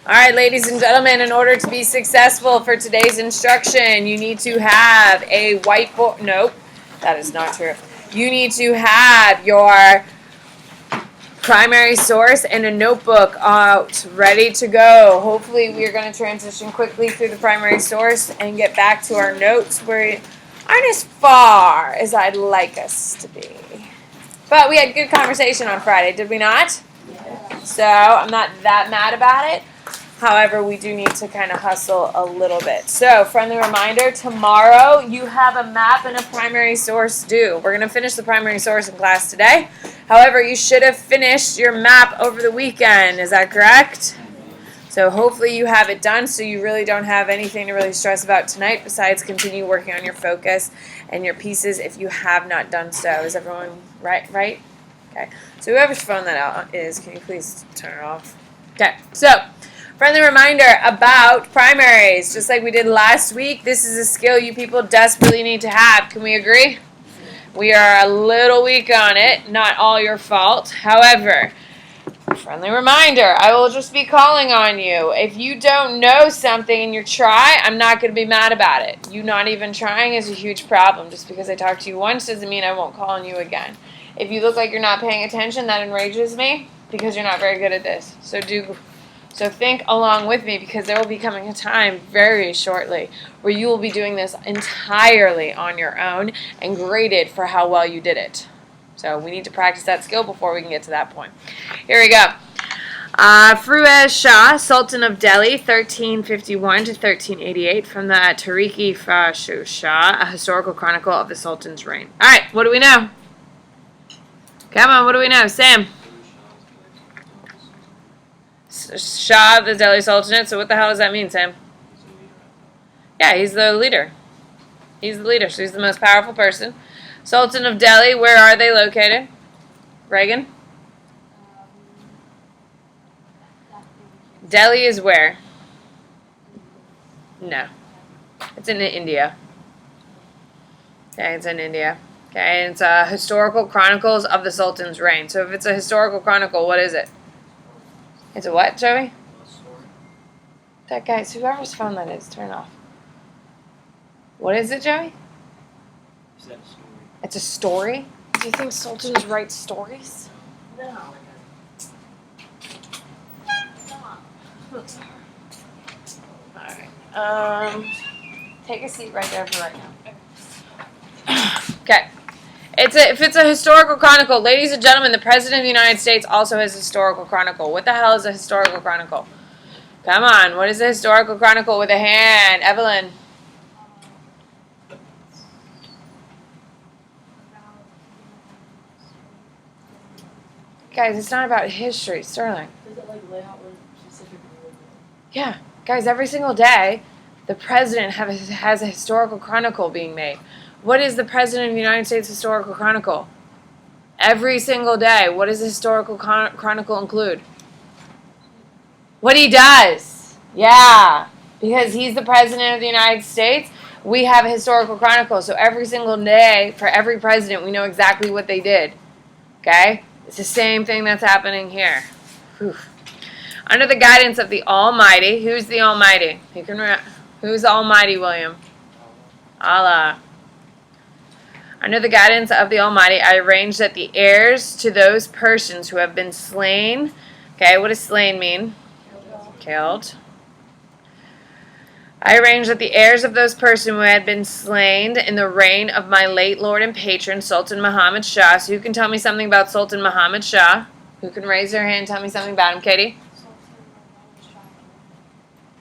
All right, ladies and gentlemen, in order to be successful for today's instruction, you need to have a whiteboard. Nope, that is not true. You need to have your primary source and a notebook out, ready to go. Hopefully, we are going to transition quickly through the primary source and get back to our notes where aren't as far as I'd like us to be. But we had good conversation on Friday, did we not? So I'm not that mad about it. However, we do need to kind of hustle a little bit. So, friendly reminder, tomorrow you have a map and a primary source due. We're going to finish the primary source in class today. However, you should have finished your map over the weekend. Is that correct? So hopefully you have it done so you really don't have anything to really stress about tonight besides continue working on your focus and your pieces if you have not done so. Is everyone right? Okay. So whoever's phone that out is, can you please turn it off? Okay. So friendly reminder about primaries. Just like we did last week, this is a skill you people desperately need to have. Can we agree? We are a little weak on it. Not all your fault. However, friendly reminder, I will just be calling on you. If you don't know something and you try, I'm not going to be mad about it. You not even trying is a huge problem. Just because I talked to you once doesn't mean I won't call on you again. If you look like you're not paying attention, that enrages me because you're not very good at this. So think along with me because there will be coming a time very shortly where you will be doing this entirely on your own and graded for how well you did it. So we need to practice that skill before we can get to that point. Here we go. Firoz Shah, Sultan of Delhi, 1351 to 1388, from the Tariqi Fashu Shah, a historical chronicle of the Sultan's reign. All right, what do we know? Come on, what do we know? Sam. Shah of the Delhi Sultanate. So what the hell does that mean, Sam? Yeah, he's the leader. He's the leader, so he's the most powerful person. Sultan of Delhi, where are they located? Reagan? Delhi is where? No. It's in India. Okay, it's in India. Okay, and it's historical chronicles of the Sultan's reign. So if it's a historical chronicle, what is it? It's a what, Joey? That guy, whoever's phone that is, turn it off. What is it, Joey? Is that a story? It's a story? Do you think sultans write stories? No. Alright. Take a seat right there for right now. Okay. If it's a historical chronicle, ladies and gentlemen, the President of the United States also has a historical chronicle. What the hell is a historical chronicle? Come on, what is a historical chronicle with a hand? Evelyn. Guys, it's not about history, Sterling. Does it lay out what specifically? Yeah, guys, every single day, the president has a historical chronicle being made. What is the President of the United States historical chronicle? Every single day, what does the historical chronicle include? What he does. Yeah, because he's the President of the United States, we have a historical chronicle. So every single day, for every president, we know exactly what they did. Okay? It's the same thing that's happening here. Whew. Under the guidance of the Almighty, who's the Almighty? Who's the Almighty, William? Allah. Under the guidance of the Almighty, I arrange that the heirs to those persons who have been slain, okay, what does slain mean? Killed. I arrange that the heirs of those persons who had been slain in the reign of my late lord and patron, Sultan Muhammad Shah. So who can tell me something about Sultan Muhammad Shah? Who can raise their hand and tell me something about him, Katie?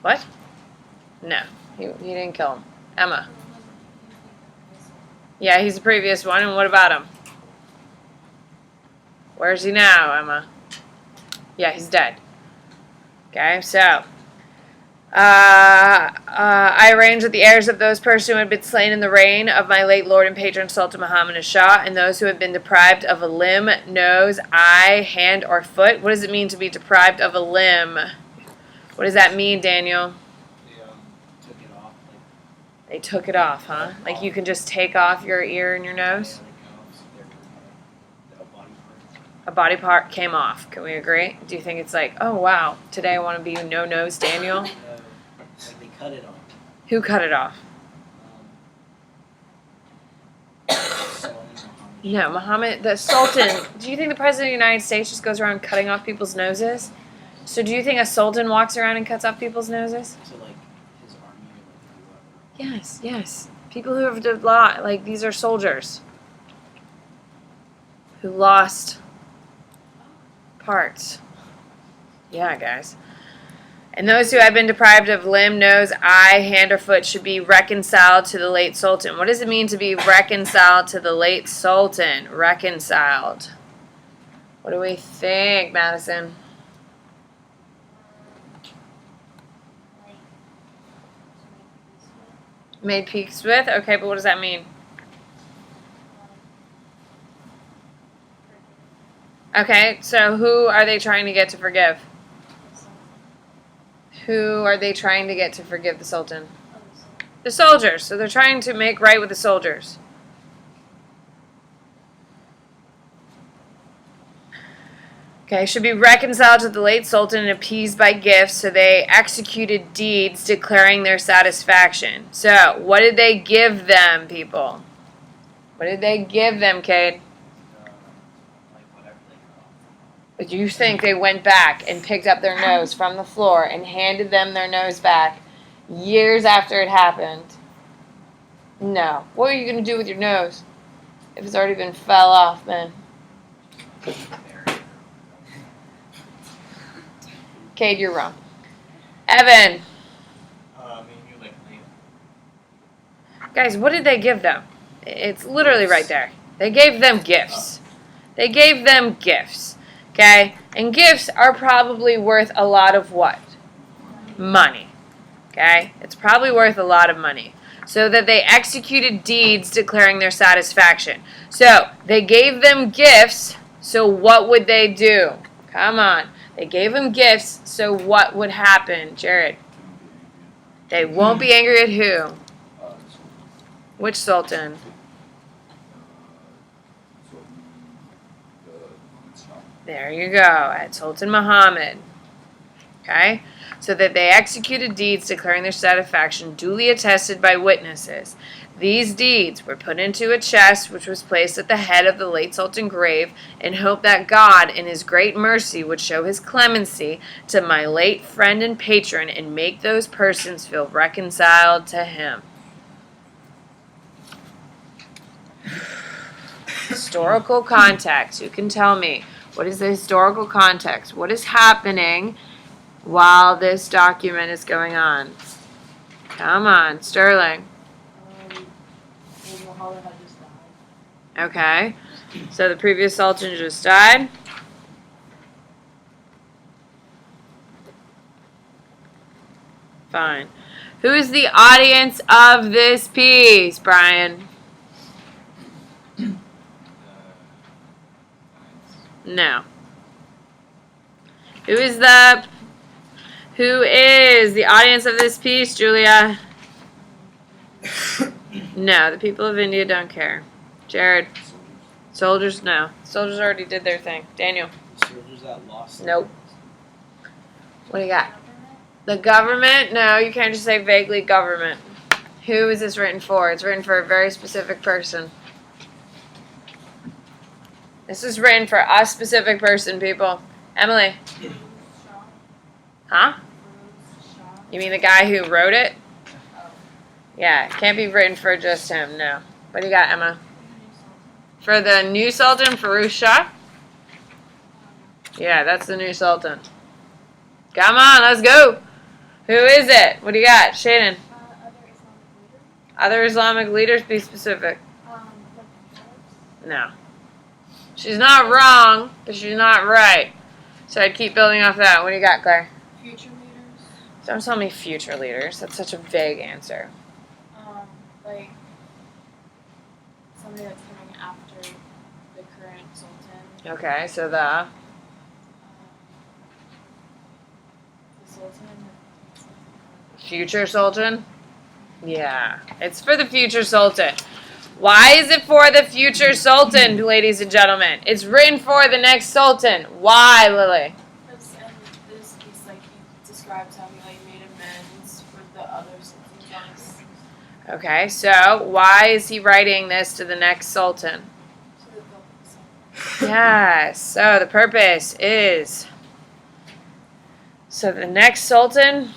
What? No, he didn't kill him. Emma. Yeah, he's the previous one, and what about him? Where's he now, Emma? Yeah, he's dead. Okay, so I arrange that the heirs of those persons who had been slain in the reign of my late lord and patron Sultan Muhammad Shah, and those who had been deprived of a limb, nose, eye, hand, or foot. What does it mean to be deprived of a limb? What does that mean, Daniel? They took it off. They took it off, huh? Like you can just take off your ear and your nose? A body part came off. Can we agree? Do you think it's like, oh wow, today I want to be no nose Daniel? Like they cut it off. Who cut it off? No, Muhammad, the Sultan. Do you think the President of the United States just goes around cutting off people's noses? So do you think a Sultan walks around and cuts off people's noses? So like his army or like whoever. Yes, yes. People who have lost, like these are soldiers who lost parts. Yeah, guys. And those who have been deprived of limb, nose, eye, hand, or foot should be reconciled to the late Sultan. What does it mean to be reconciled to the late Sultan? Reconciled. What do we think, Madison? Made peace with? Okay, but what does that mean? Okay, so who are they trying to get to forgive? Who are they trying to get to forgive the Sultan? The soldiers. So they're trying to make right with the soldiers. Okay, should be reconciled to the late Sultan and appeased by gifts, so they executed deeds declaring their satisfaction. So, what did they give them, people? What did they give them, Cade? Like whatever they cut off. But you think they went back and picked up their nose from the floor and handed them their nose back years after it happened? No. What are you going to do with your nose if it's already been fell off, man? Cade, you're wrong. Evan. You like Liam. Guys, what did they give them? It's literally right there. They gave them gifts. They gave them gifts. Okay? And gifts are probably worth a lot of what? Money. Okay? It's probably worth a lot of money. So that they executed deeds declaring their satisfaction. So, they gave them gifts, so what would they do? Come on. They gave them gifts, so what would happen, Jared? They won't be angry at who? Which Sultan? There you go, at Sultan Muhammad. Okay? So that they executed deeds declaring their satisfaction, duly attested by witnesses. These deeds were put into a chest which was placed at the head of the late Sultan's grave in hope that God, in his great mercy, would show his clemency to my late friend and patron and make those persons feel reconciled to him. Historical context. You can tell me. What is the historical context? What is happening while this document is going on? Come on, Sterling. Muhammad had just died. Okay. So the previous Sultan just died. Fine. Who is the audience of this piece, Brian? No. Who is the audience of this piece, Julia? No, the people of India don't care. Jared? Soldiers? No. Soldiers already did their thing. Daniel? The soldiers that lost. Nope. What do you got? The government? No, you can't just say vaguely government. Who is this written for? It's written for a very specific person. This is written for a specific person, people. Emily? Huh? You mean the guy who wrote it? Yeah, it can't be written for just him, no. What do you got, Emma? For the new Sultan, Firuz Shah? Yeah, that's the new Sultan. Come on, let's go. Who is it? What do you got, Shannon? Other Islamic leaders, be specific. No. She's not wrong, but she's not right. So I'd keep building off that. What do you got, Claire? Future leaders. Don't tell me future leaders. That's such a vague answer. Like somebody that's coming after the current sultan. Okay, so the Sultan. future sultan? Yeah, it's for the future sultan. Why is it for the future sultan, ladies and gentlemen? It's written for the next sultan. Why, Lily? Because this piece, like, he describes how he, like, made amends for the other sultans. Okay, so why is he writing this to the next sultan? So that they'll be Yes, so the purpose is so the next sultan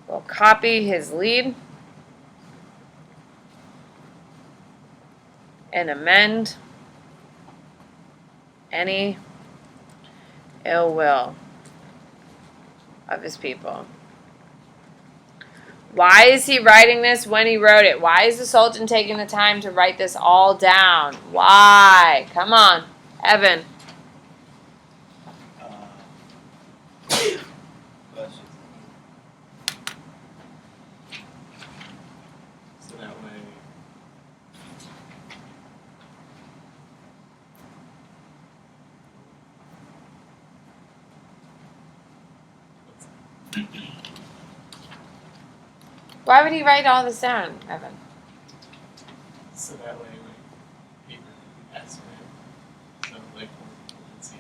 will copy his lead and amend any ill will of his people. Why is he writing this when he wrote it? Why is the Sultan taking the time to write this all down? Why? Come on, Evan. Questions. So that way. Why would he write all this down, Evan? So that way, like, people ask me. So, like, let's see.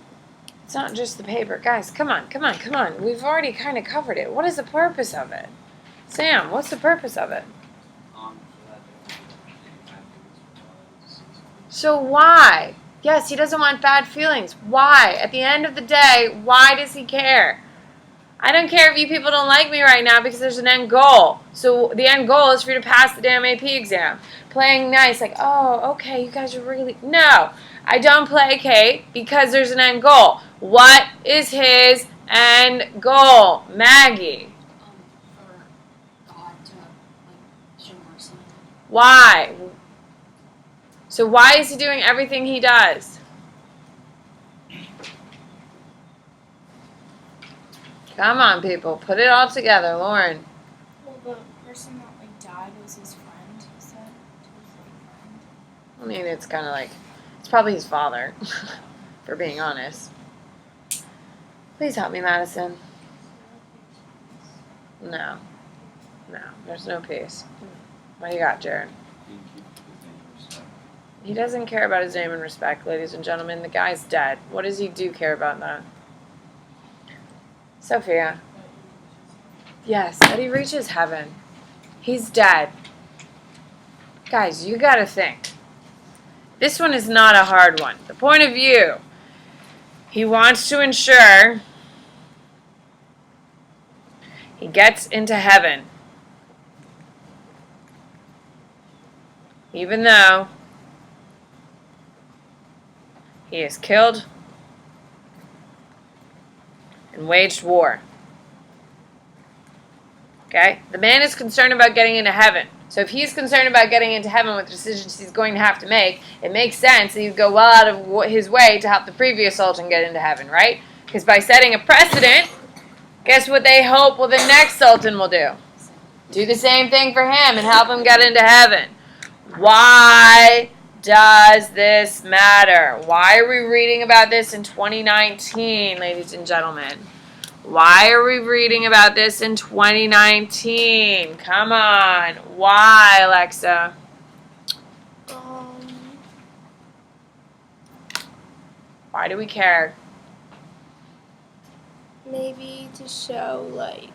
It's not just the paper. Guys, come on. We've already kind of covered it. What is the purpose of it? Sam, what's the purpose of it? For that, they have feelings for So why? Yes, he doesn't want bad feelings. Why? At the end of the day, why does he care? I don't care if you people don't like me right now because there's an end goal. So the end goal is for you to pass the damn AP exam. Playing nice, like, oh, okay, you guys are really... No, I don't placate because there's an end goal. What is his end goal? Maggie. for God to, like, show mercy. Why? So why is he doing everything he does? Come on, people. Put it all together, Lauren. Well, the person that, like, died was his friend, he said. It was, like, friend. I mean, it's kind of like, it's probably his father, for being honest. Please help me, Madison. No, there's no peace. What do you got, Jared? He doesn't care about his name and respect, ladies and gentlemen. The guy's dead. What does he do care about that? Sophia. Yes, that he reaches heaven. He's dead. Guys, you gotta think. This one is not a hard one. The point of view. He wants to ensure he gets into heaven. Even though he is killed and waged war. Okay? The man is concerned about getting into heaven. So if he's concerned about getting into heaven with the decisions he's going to have to make, it makes sense that he'd go well out of his way to help the previous sultan get into heaven, right? Because by setting a precedent, guess what they hope the next sultan will do? Do the same thing for him and help him get into heaven. Why does this matter? Why are we reading about this in 2019, ladies and gentlemen? Why are we reading about this in 2019? Come on. Why, Alexa? Why do we care? Maybe to show, like,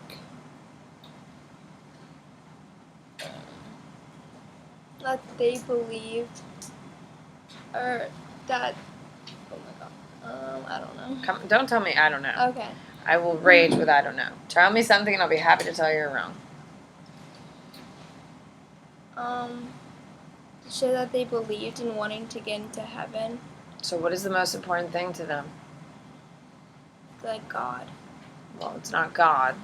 that they believed, or that, oh my god, I don't know. Don't tell me I don't know. Okay. I will rage with I don't know. Tell me something and I'll be happy to tell you you're wrong. To show that they believed in wanting to get into heaven, So what is the most important thing to them? like God, Well, it's not God.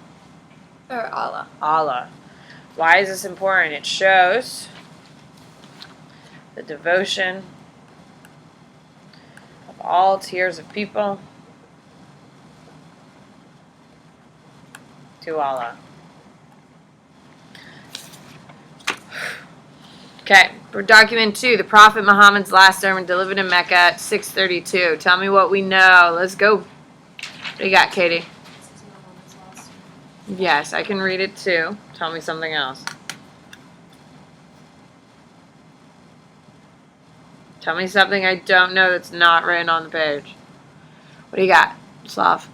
or Allah. Allah. Why is this important? It shows the devotion of all tiers of people to Allah. Okay, for document 2, the Prophet Muhammad's last sermon delivered in Mecca at 632. Tell me what we know. Let's go. What do you got, Katie? Yes, I can read it too. Tell me something else. Tell me something I don't know that's not written on the page. What do you got, Slav?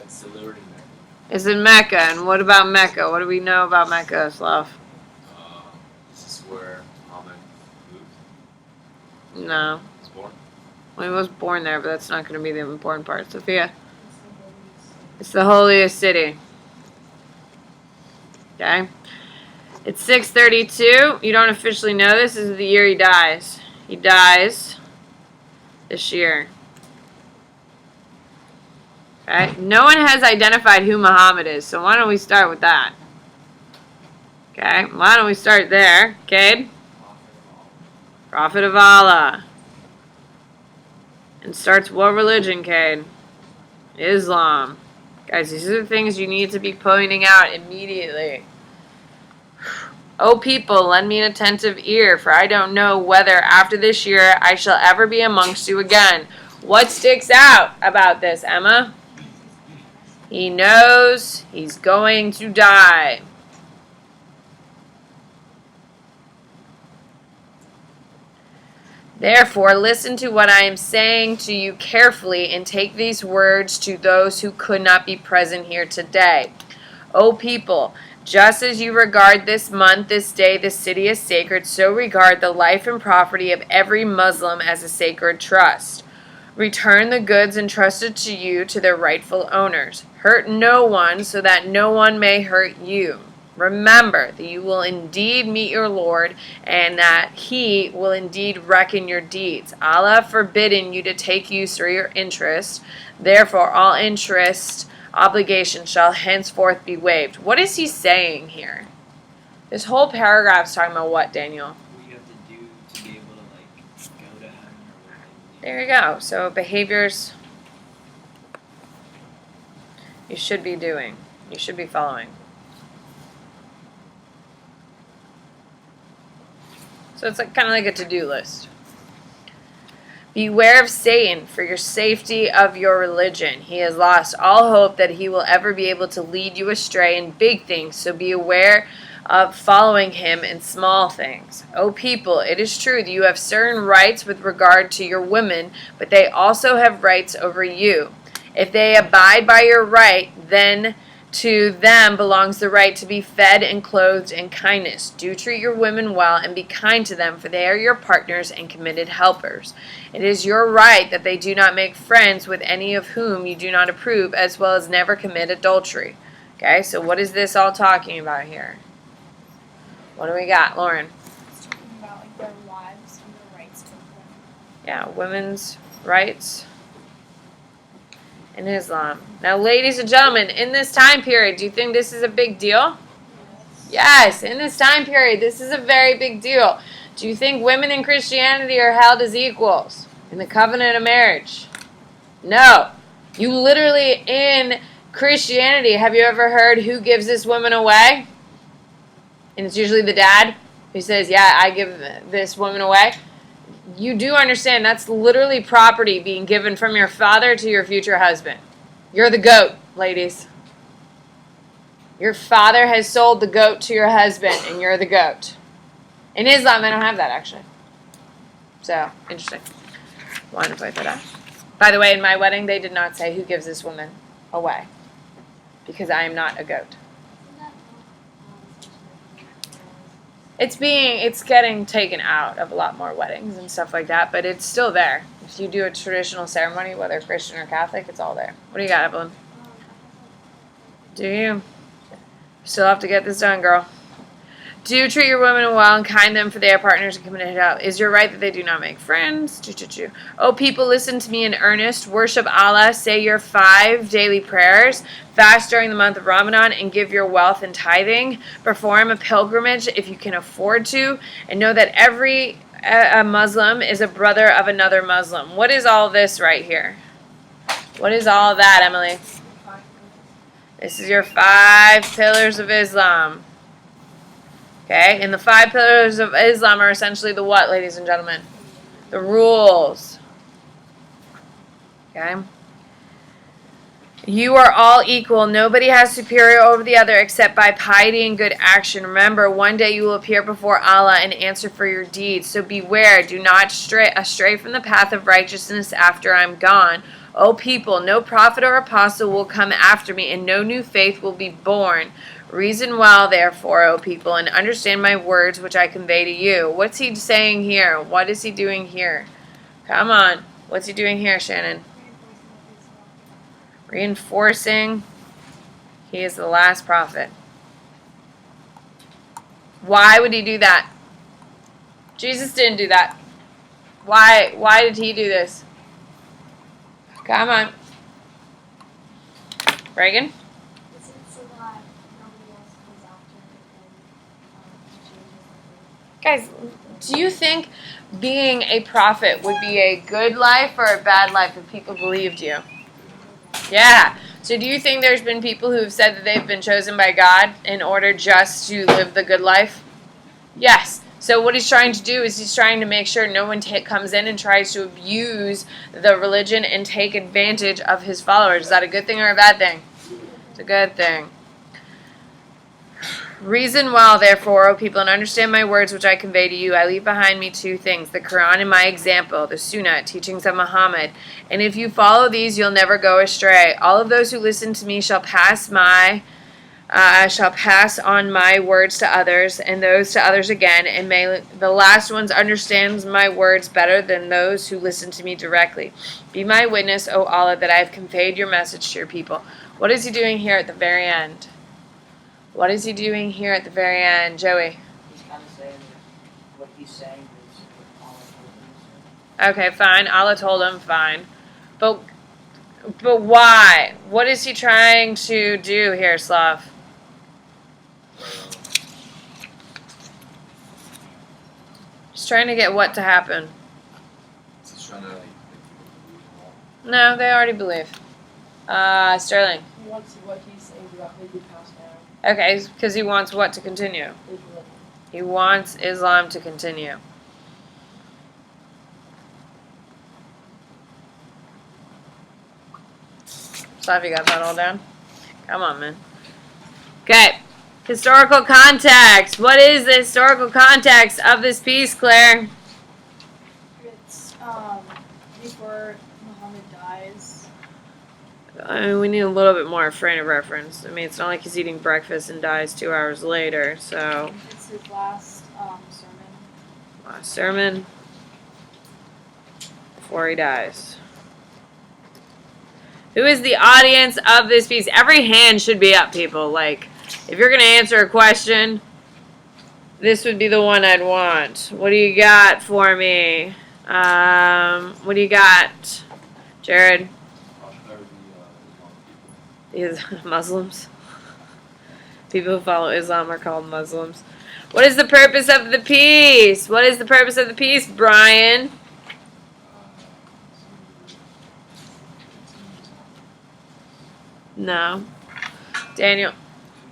It's the Liberty Mecca. It's in Mecca, and what about Mecca? What do we know about Mecca, Slav? This is where Muhammad moved. No. He was born. Well, he was born there, but that's not going to be the important part. Sophia? It's the holiest city. Okay? It's 632. You don't officially know this. This is the year he dies. He dies this year. Okay? No one has identified who Muhammad is, so why don't we start with that? Okay? Why don't we start there? Cade? Prophet of Allah. And starts what religion, Cade? Islam. Guys, these are the things you need to be pointing out immediately. O people, lend me an attentive ear, for I don't know whether after this year I shall ever be amongst you again. What sticks out about this, Emma? He knows he's going to die. Therefore, listen to what I am saying to you carefully and take these words to those who could not be present here today. O people, just as you regard this month, this day, this city as sacred, so regard the life and property of every Muslim as a sacred trust. Return the goods entrusted to you to their rightful owners. Hurt no one so that no one may hurt you. Remember that you will indeed meet your Lord and that He will indeed reckon your deeds. Allah forbidden you to take usury or interest. Therefore, all interest obligation shall henceforth be waived. What is he saying here? This whole paragraph is talking about what, Daniel? What you have to do to be able to go to heaven or whatever. There you go. So behaviors you should be doing. You should be following. So it's kind of like a to-do list. Beware of Satan for your safety of your religion. He has lost all hope that he will ever be able to lead you astray in big things, so be aware of following him in small things. O people, it is true that you have certain rights with regard to your women, but they also have rights over you. If they abide by your right, then to them belongs the right to be fed and clothed in kindness. Do treat your women well and be kind to them, for they are your partners and committed helpers. It is your right that they do not make friends with any of whom you do not approve, as well as never commit adultery. Okay, so what is this all talking about here? What do we got, Lauren? It's talking about their wives and their rights to them. Yeah, women's rights in Islam. Now, ladies and gentlemen, in this time period, do you think this is a big deal? Yes, in this time period, this is a very big deal. Do you think women in Christianity are held as equals in the covenant of marriage? No. You literally, in Christianity, have you ever heard who gives this woman away? And it's usually the dad who says, yeah, I give this woman away. You do understand that's literally property being given from your father to your future husband. You're the goat, ladies. Your father has sold the goat to your husband, and you're the goat. In Islam, they don't have that, actually. So, interesting. Wanted to point that out. By the way, in my wedding, they did not say who gives this woman away, because I am not a goat. It's getting taken out of a lot more weddings and stuff like that, but it's still there. If you do a traditional ceremony, whether Christian or Catholic, it's all there. What do you got, Evelyn? Do you? Still have to get this done, girl. Do treat your women well and kind them, for they are partners and committed help. Is your right that they do not make friends? O people, listen to me in earnest. Worship Allah. Say your 5 daily prayers. Fast during the month of Ramadan and give your wealth in tithing. Perform a pilgrimage if you can afford to. And know that every a Muslim is a brother of another Muslim. What is all this right here? What is all that, Emily? This is your 5 pillars of Islam. Okay, and the 5 pillars of Islam are essentially the what, ladies and gentlemen? The rules. Okay? You are all equal. Nobody has superior over the other except by piety and good action. Remember, one day you will appear before Allah and answer for your deeds. So beware, do not astray from the path of righteousness after I'm gone. O people, no prophet or apostle will come after me, and no new faith will be born. Reason well, therefore, O people, and understand my words which I convey to you. What's he saying here? What is he doing here? Come on. What's he doing here, Shannon? Reinforcing he is the last prophet. Why would he do that? Jesus didn't do that. Why did he do this? Come on. Reagan? Guys, do you think being a prophet would be a good life or a bad life if people believed you? Yeah. So do you think there's been people who have said that they've been chosen by God in order just to live the good life? Yes. So what he's trying to do is he's trying to make sure no one comes in and tries to abuse the religion and take advantage of his followers. Is that a good thing or a bad thing? It's a good thing. Reason well, therefore, O people, and understand my words which I convey to you. I leave behind me two things, the Quran and my example, the Sunnah, teachings of Muhammad. And if you follow these, you'll never go astray. All of those who listen to me shall pass on my words to others, and those to others again, and may the last ones understand my words better than those who listen to me directly. Be my witness, O Allah, that I have conveyed your message to your people. What is he doing here at the very end? What is he doing here at the very end, Joey? He's kind of saying that what he's saying is what Allah told him to say. Okay, fine. Allah told him, fine. But why? What is he trying to do here, Slav? He's trying to get what to happen? He's trying to No, they already believe. Sterling. He wants what he's saying directly be passed down. Okay, because he wants what to continue? He wants Islam to continue. Slav, you got that all down? Come on, man. Okay. Historical context. What is the historical context of this piece, Claire? It's before Muhammad dies. I mean, we need a little bit more frame of reference. I mean, it's not like he's eating breakfast and dies 2 hours later, so... It's his last sermon. Last sermon before he dies. Who is the audience of this piece? Every hand should be up, people. Like, if you're going to answer a question, this would be the one I'd want. What do you got for me? What do you got, Jared? Is Muslims? People who follow Islam are called Muslims. What is the purpose of the piece? What is the purpose of the piece, Brian? No. Daniel.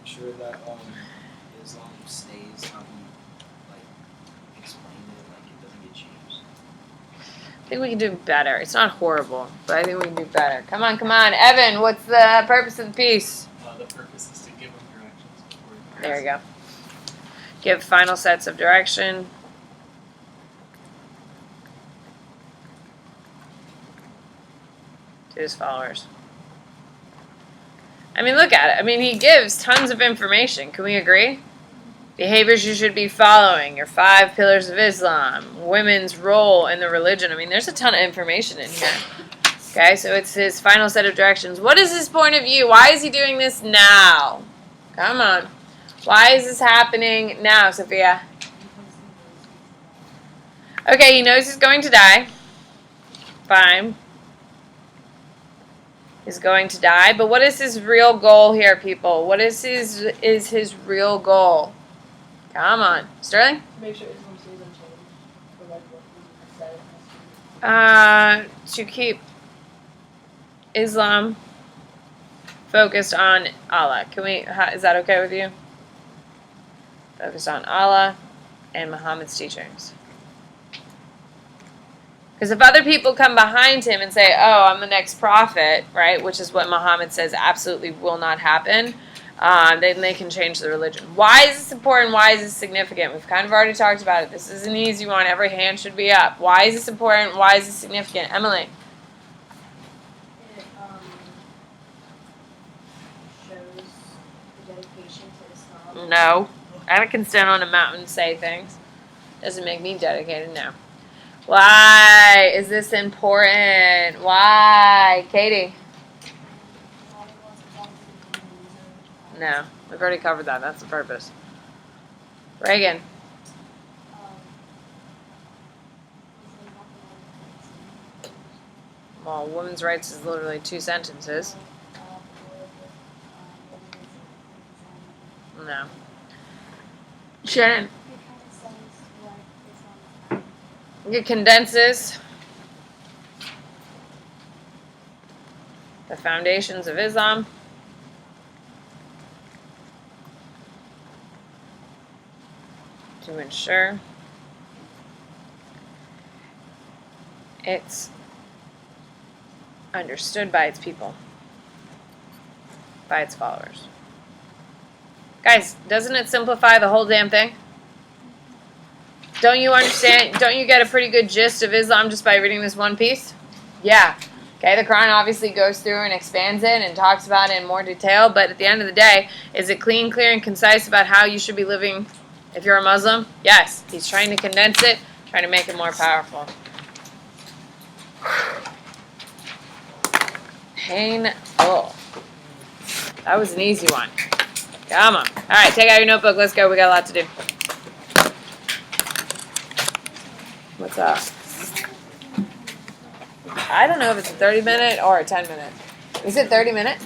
Ensure that Islam stays how he explained it, it doesn't get changed. I think we can do better. It's not horrible, but I think we can do better. Come on. Evan, what's the purpose of the piece? The purpose is to give them directions before he There we go. Give final sets of direction. To his followers. I mean, look at it. I mean, he gives tons of information. Can we agree? Behaviors you should be following. Your 5 pillars of Islam. Women's role in the religion. I mean, there's a ton of information in here. Okay, so it's his final set of directions. What is his point of view? Why is he doing this now? Come on. Why is this happening now, Sophia? Okay, he knows he's going to die. Fine. He's going to die. But what is his real goal here, people? What is his real goal? Come on. Sterling? To make sure Islam stays unchanged. For what he said. To keep Islam focused on Allah. Is that okay with you? Focused on Allah and Muhammad's teachings. Because if other people come behind him and say, oh, I'm the next prophet, right, which is what Muhammad says absolutely will not happen, then they can change the religion. Why is this important? Why is this significant? We've kind of already talked about it. This is an easy one. Every hand should be up. Why is this important? Why is this significant? Emily? It shows the dedication to Islam. No. I can stand on a mountain and say things. Doesn't make me dedicated, no. Why is this important? Why? Katie? No. We've already covered that. That's the purpose. Reagan? Well, women's rights is literally 2 sentences. No. Shannon? It condenses the foundations of Islam. To ensure it's understood by its people, by its followers. Guys, doesn't it simplify the whole damn thing? Don't you understand? Don't you get a pretty good gist of Islam just by reading this one piece? Yeah. Okay, the Quran obviously goes through and expands it and talks about it in more detail, but at the end of the day, is it clean, clear, and concise about how you should be living if you're a Muslim? Yes. He's trying to condense it, trying to make it more powerful. Painful. That was an easy one. Come on. All right, take out your notebook. Let's go. We got a lot to do. What's up? I don't know if it's a 30-minute or a 10-minute. Is it 30 minutes?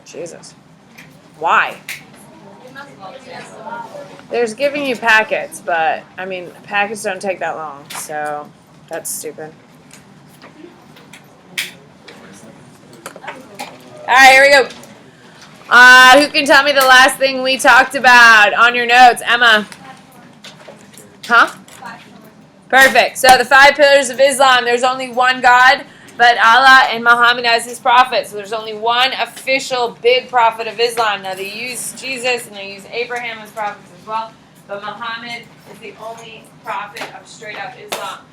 Jesus. Why? There's giving you packets, but, I mean, packets don't take that long, so that's stupid. All right, here we go. Who can tell me the last thing we talked about on your notes? Emma? Huh? Perfect. So the 5 pillars of Islam, there's only one God, but Allah and Muhammad as his prophet. So there's only one official big prophet of Islam. Now they use Jesus and they use Abraham as prophets as well, but Muhammad is the only prophet of straight up Islam.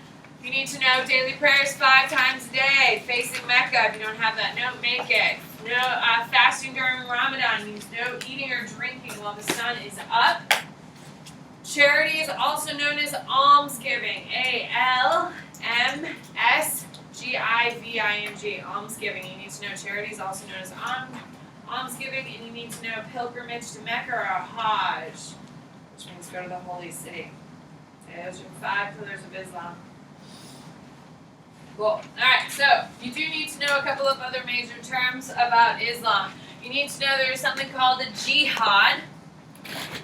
You need to know daily prayers 5 times a day, facing Mecca. If you don't have that, no, make it. No fasting during Ramadan means no eating or drinking while the sun is up. Charity is also known as almsgiving. ALMSGIVING. Almsgiving. You need to know charity is also known as almsgiving, and you need to know pilgrimage to Mecca or a Hajj, which means go to the holy city. Okay, those are 5 pillars of Islam. Cool. All right, so you do need to know a couple of other major terms about Islam. You need to know there's something called a jihad.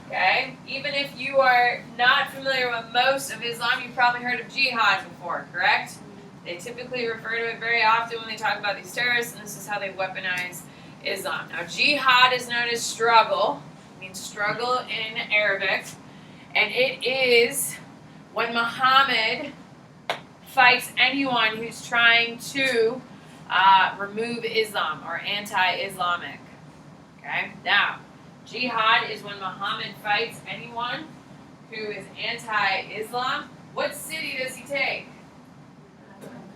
Okay, even if you are not familiar with most of Islam, you've probably heard of jihad before, correct? They typically refer to it very often when they talk about these terrorists, and this is how they weaponize Islam. Now, jihad is known as struggle. It means struggle in Arabic, and it is when Muhammad fights anyone who's trying to remove Islam or anti-Islamic. Okay, now, jihad is when Muhammad fights anyone who is anti-Islam. What city does he take?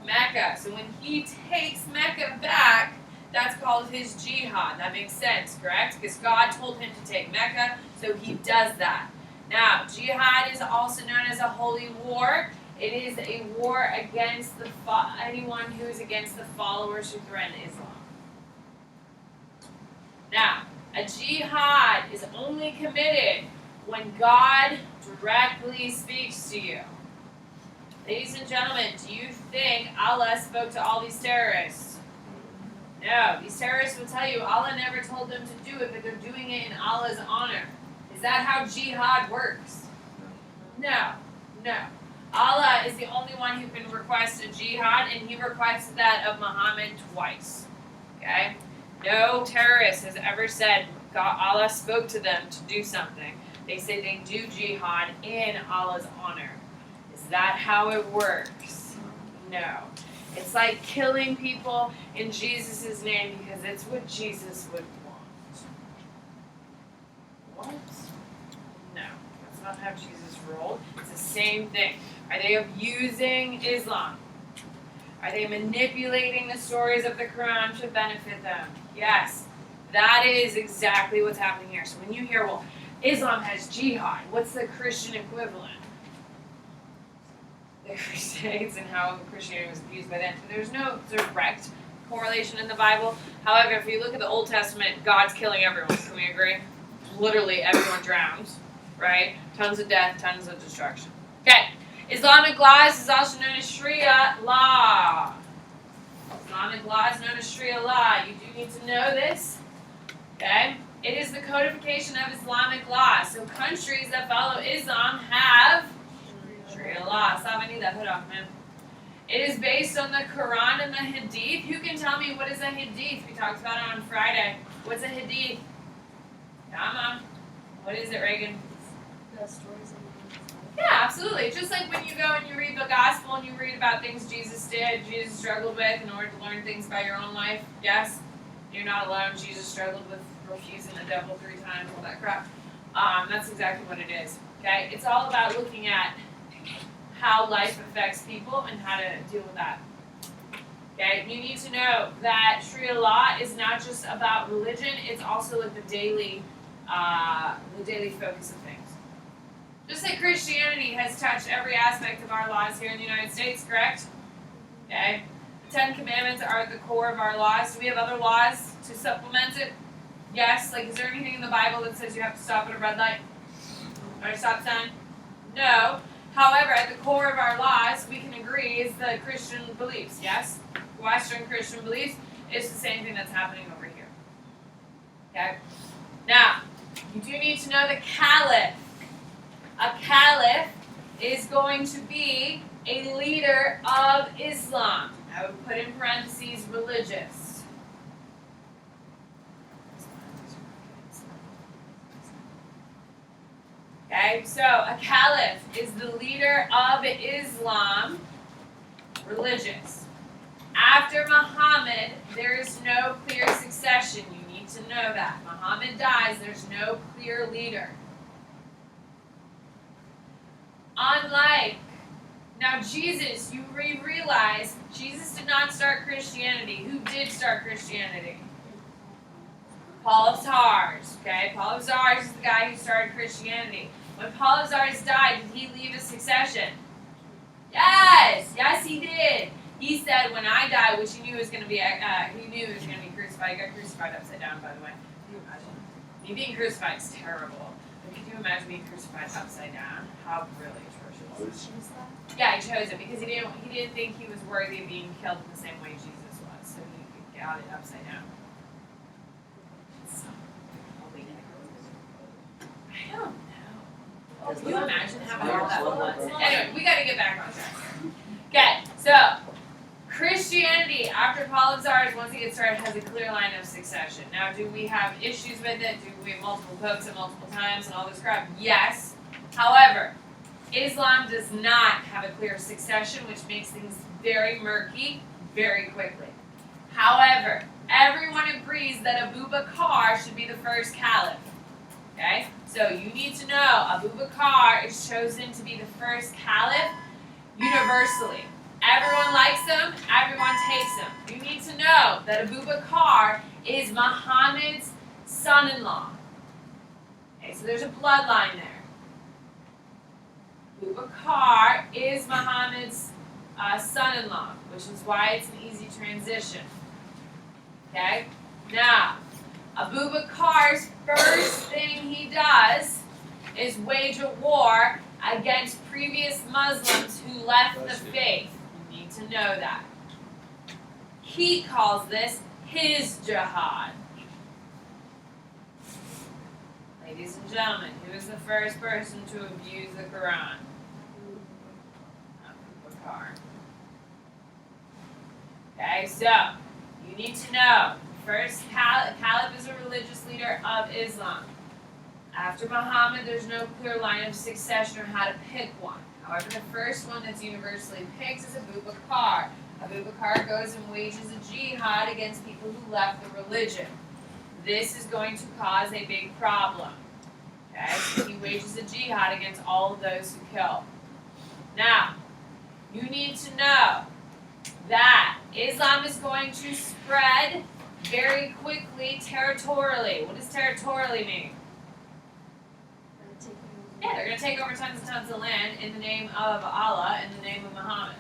Mecca. So when he takes Mecca back, that's called his jihad. That makes sense, correct? Because God told him to take Mecca, so he does that. Now, jihad is also known as a holy war. It is a war against anyone who is against the followers who threaten Islam. Now, a jihad is only committed when God directly speaks to you. Ladies and gentlemen, do you think Allah spoke to all these terrorists? No. These terrorists will tell you Allah never told them to do it, but they're doing it in Allah's honor. Is that how jihad works? No. No. Allah is the only one who can request a jihad, and he requested that of Muhammad twice. Okay? No terrorist has ever said Allah spoke to them to do something. They say they do jihad in Allah's honor. Is that how it works? No. It's like killing people in Jesus' name because it's what Jesus would want. What? No. That's not how Jesus rolled. It's the same thing. Are they abusing Islam? Are they manipulating the stories of the Quran to benefit them? Yes. That is exactly what's happening here. So when you hear, well, Islam has jihad, what's the Christian equivalent? The Crusades and how Christianity was abused by them. So there's no direct correlation in the Bible. However, if you look at the Old Testament, God's killing everyone. Can we agree? Literally everyone drowns, right? Tons of death, tons of destruction. Okay. Islamic law is also known as Sharia law. Islamic law is known as Sharia law. You do need to know this. Okay? It is the codification of Islamic law. So countries that follow Islam have Sharia law. Stop, I need that hood off, man. It is based on the Quran and the Hadith. Who can tell me what is a Hadith? We talked about it on Friday. What's a Hadith? Come on. What is it, Reagan? The stories of Yeah, absolutely. Just like when you go and you read the gospel and you read about things Jesus did, Jesus struggled with in order to learn things about your own life. Yes, you're not alone. Jesus struggled with refusing the devil 3 times, all that crap. That's exactly what it is. Okay? It's all about looking at how life affects people and how to deal with that. Okay? You need to know that Sharia law is not just about religion, it's also like the daily focus of things. Just like Christianity has touched every aspect of our laws here in the United States, correct? Okay. The 10 Commandments are at the core of our laws. Do we have other laws to supplement it? Yes. Like, is there anything in the Bible that says you have to stop at a red light? Or a stop sign? No. However, at the core of our laws, we can agree, is the Christian beliefs, yes? Western Christian beliefs is the same thing that's happening over here. Okay? Now, you do need to know the Caliph. A caliph is going to be a leader of Islam. I would put in parentheses religious. Okay, so a caliph is the leader of Islam, religious. After Muhammad, there is no clear succession. You need to know that. Muhammad dies, there's no clear leader. Unlike, now Jesus, you realize Jesus did not start Christianity. Who did start Christianity? Paul of Tarsus, okay? Paul of Tarsus is the guy who started Christianity. When Paul of Tarsus died, did he leave a succession? Yes, yes he did. He said, when I die, which he knew was going to be, crucified. He got crucified upside down, by the way. Can you imagine? Me being crucified is terrible. But could you imagine being crucified upside down? How really atrocious. Yeah, he chose it because he didn't think he was worthy of being killed in the same way Jesus was. So he got it upside down. So, I don't know. Can you imagine having all that blood? Anyway, we got to get back on track. Okay, so Christianity, after Paul of Tarsus, once it gets started, has a clear line of succession. Now, do we have issues with it? Do we have multiple popes at multiple times and all this crap? Yes. However, Islam does not have a clear succession, which makes things very murky very quickly. However, everyone agrees that Abu Bakr should be the first caliph. Okay? So you need to know Abu Bakr is chosen to be the first caliph universally. Everyone likes him, everyone takes him. You need to know that Abu Bakr is Muhammad's son-in-law. Okay, so there's a bloodline there. Abu Bakr is Muhammad's son-in-law, which is why it's an easy transition. Okay? Now, Abu Bakr's first thing he does is wage a war against previous Muslims who left the faith. You need to know that. He calls this his jihad. Ladies and gentlemen, who is the first person to abuse the Quran? Abu Bakr. Okay, so you need to know, first Caliph is a religious leader of Islam. After Muhammad, there's no clear line of succession or how to pick one. However, the first one that's universally picked is Abu Bakr. Abu Bakr goes and wages a jihad against people who left the religion. This is going to cause a big problem. Okay, so he wages a jihad against all of those who kill. Now, you need to know that Islam is going to spread very quickly territorially. What does territorially mean? Yeah, they're going to take over tons and tons of land in the name of Allah, in the name of Muhammad.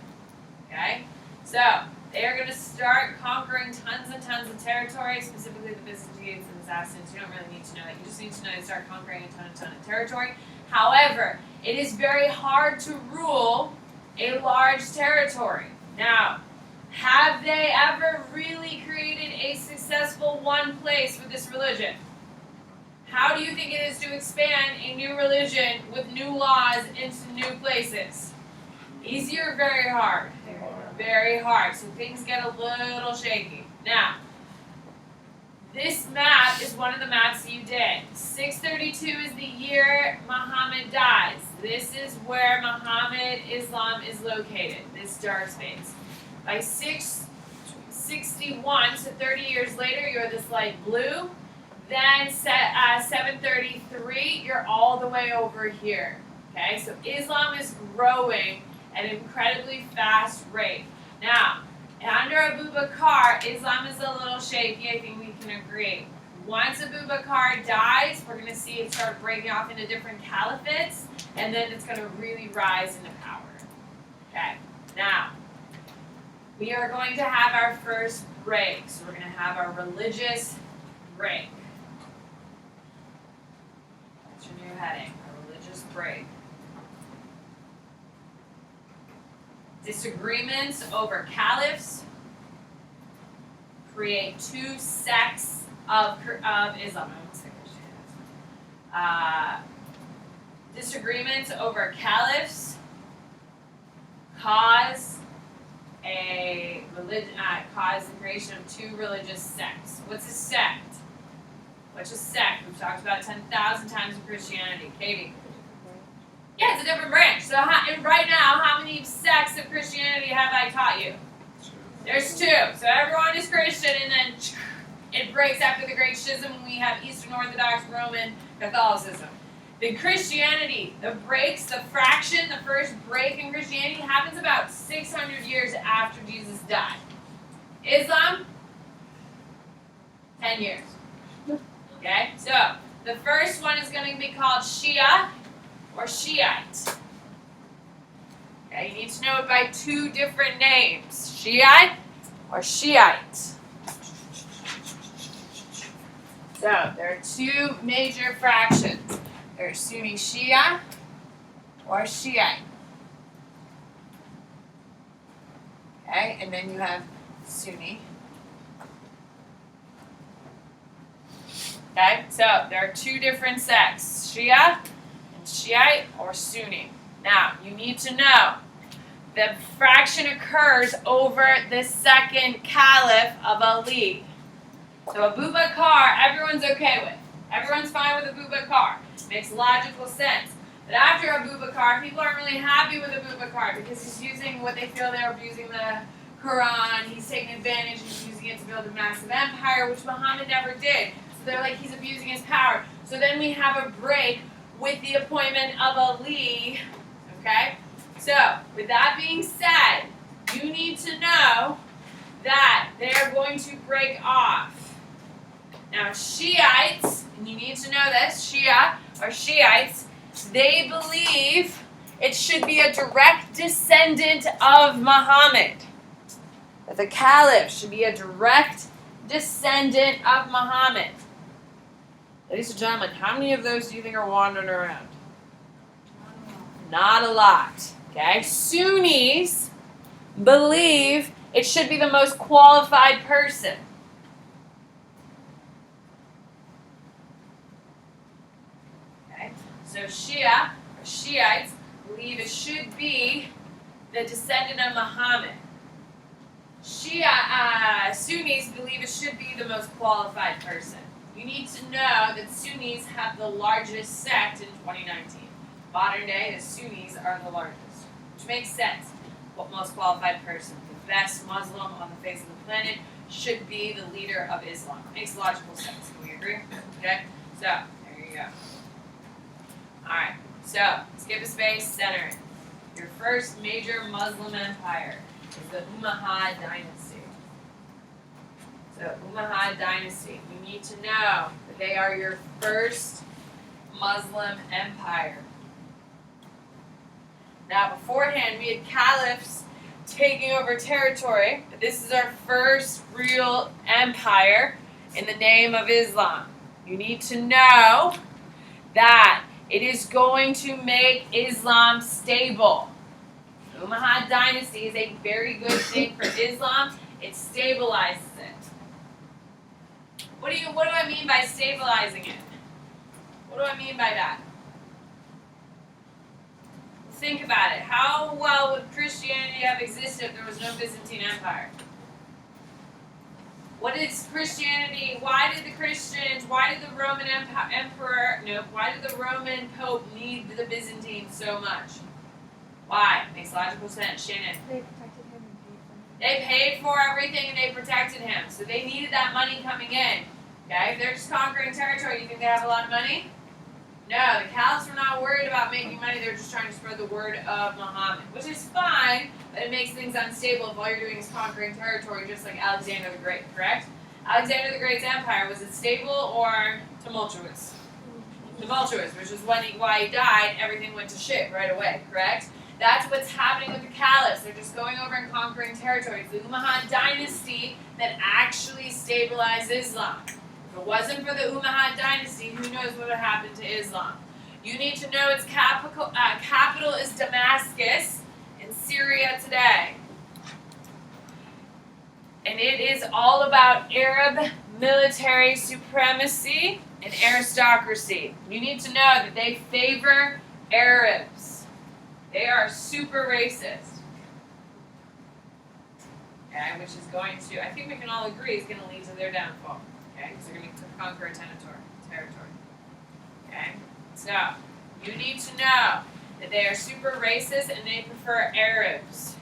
Okay? So, they are going to start conquering tons and tons of territory, specifically the Byzantines and the Sassanids. You don't really need to know that. You just need to know they start conquering a ton of territory. However, it is very hard to rule a large territory. Now, have they ever really created a successful one place for this religion? How do you think it is to expand a new religion with new laws into new places? Easy or very hard? Very hard. So things get a little shaky. Now, this map is one of the maps you did. 632 is the year Muhammad dies. This is where Muhammad Islam is located, this dark space. By 661, so 30 years later, you're this light blue. Then 733, you're all the way over here. Okay, so Islam is growing at an incredibly fast rate. Now, under Abu Bakr, Islam is a little shaky, I think we can agree. Once Abu Bakr dies, we're going to see it start breaking off into different caliphates, and then it's going to really rise into power. Okay, now, we are going to have our first break. So we're going to have our religious break. That's your new heading, a religious break. Disagreements over caliphs create two sects of Islam. I won't say Christianity. Disagreements over caliphs cause the creation of two religious sects. What's a sect? What's a sect? We've talked about 10,000 times in Christianity. Katie? Yeah, it's a different branch. So right now, how many sects of Christianity have I taught you? There's two. So everyone is Christian, and then it breaks after the Great Schism when we have Eastern Orthodox, Roman Catholicism. The Christianity, the breaks, the fraction, the first break in Christianity happens about 600 years after Jesus died. Islam, 10 years. Okay, so the first one is going to be called Shia or Shiite. Okay, you need to know it by two different names, Shiite or Shiite. So there are two major fractions. There's Sunni Shia or Shiite. Okay, and then you have Sunni. Okay, so there are two different sects, Shia and Shiite or Sunni. Now, you need to know the fraction occurs over the second caliph of Ali. So Abu Bakr, everyone's okay with. Everyone's fine with Abu Bakr. Makes logical sense. But after Abu Bakr, people aren't really happy with Abu Bakr because he's using what they feel they're abusing the Quran. He's taking advantage, he's using it to build a massive empire, which Muhammad never did. So they're like, he's abusing his power. So then we have a break with the appointment of Ali. Okay? So, with that being said, you need to know that they're going to break off. Now, Shiites, and you need to know this, Shia or Shiites, they believe it should be a direct descendant of Muhammad. That the Caliph should be a direct descendant of Muhammad. Ladies and gentlemen, how many of those do you think are wandering around? Not a lot. Okay? Sunnis believe it should be the most qualified person. Okay? So Shia, or Shiites, believe it should be the descendant of Muhammad. Sunnis believe it should be the most qualified person. You need to know that Sunnis have the largest sect in 2019. Modern day, the Sunnis are the largest. makes sense. What most qualified person, the best Muslim on the face of the planet, should be the leader of Islam. Makes logical sense. Can we agree? Okay? So, there you go. Alright, so, skip a space, center it. Your first major Muslim empire is the Umayyad Dynasty. So, Umayyad Dynasty. You need to know that they are your first Muslim empire. Now, beforehand, we had caliphs taking over territory, but this is our first real empire in the name of Islam. You need to know that it is going to make Islam stable. The Umayyad Dynasty is a very good thing for Islam. It stabilizes it. What do I mean by stabilizing it? What do I mean by that? Think about it. How well would Christianity have existed if there was no Byzantine Empire? What is Christianity? Why did the Christians, why did the Roman why did the Roman Pope need the Byzantines so much? Why? Makes logical sense. Shannon. They protected him and paid for him. They paid for everything and they protected him. So they needed that money coming in. Okay? If they're just conquering territory, you think they have a lot of money? No, the caliphs were not worried about making money. They were just trying to spread the word of Muhammad, which is fine, but it makes things unstable if all you're doing is conquering territory, just like Alexander the Great, correct? Alexander the Great's empire, was it stable or tumultuous? Tumultuous, which is why he died, everything went to shit right away, correct? That's what's happening with the caliphs. They're just going over and conquering territory. It's the Umayyad Dynasty that actually stabilized Islam. If it wasn't for the Umayyad Dynasty, who knows what would happen to Islam? You need to know its capital is Damascus in Syria today. And it is all about Arab military supremacy and aristocracy. You need to know that they favor Arabs. They are super racist. Okay, which is going to, I think we can all agree, is going to lead to their downfall. Okay, because they're going to conquer a territory. Okay, so you need to know that they are super racist and they prefer Arabs.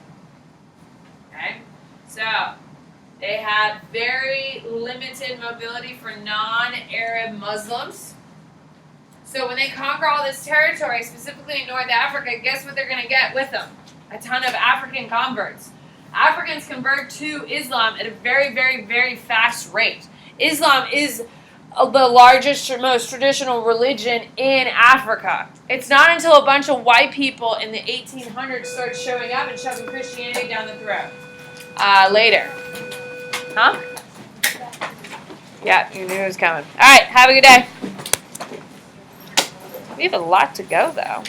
Okay, so they have very limited mobility for non-Arab Muslims. So when they conquer all this territory, specifically in North Africa, guess what they're going to get with them? A ton of African converts. Africans convert to Islam at a very, very, very fast rate. Islam is the largest, most traditional religion in Africa. It's not until a bunch of white people in the 1800s start showing up and shoving Christianity down the throat. Later. Huh? Yeah, you knew it was coming. All right, have a good day. We have a lot to go, though.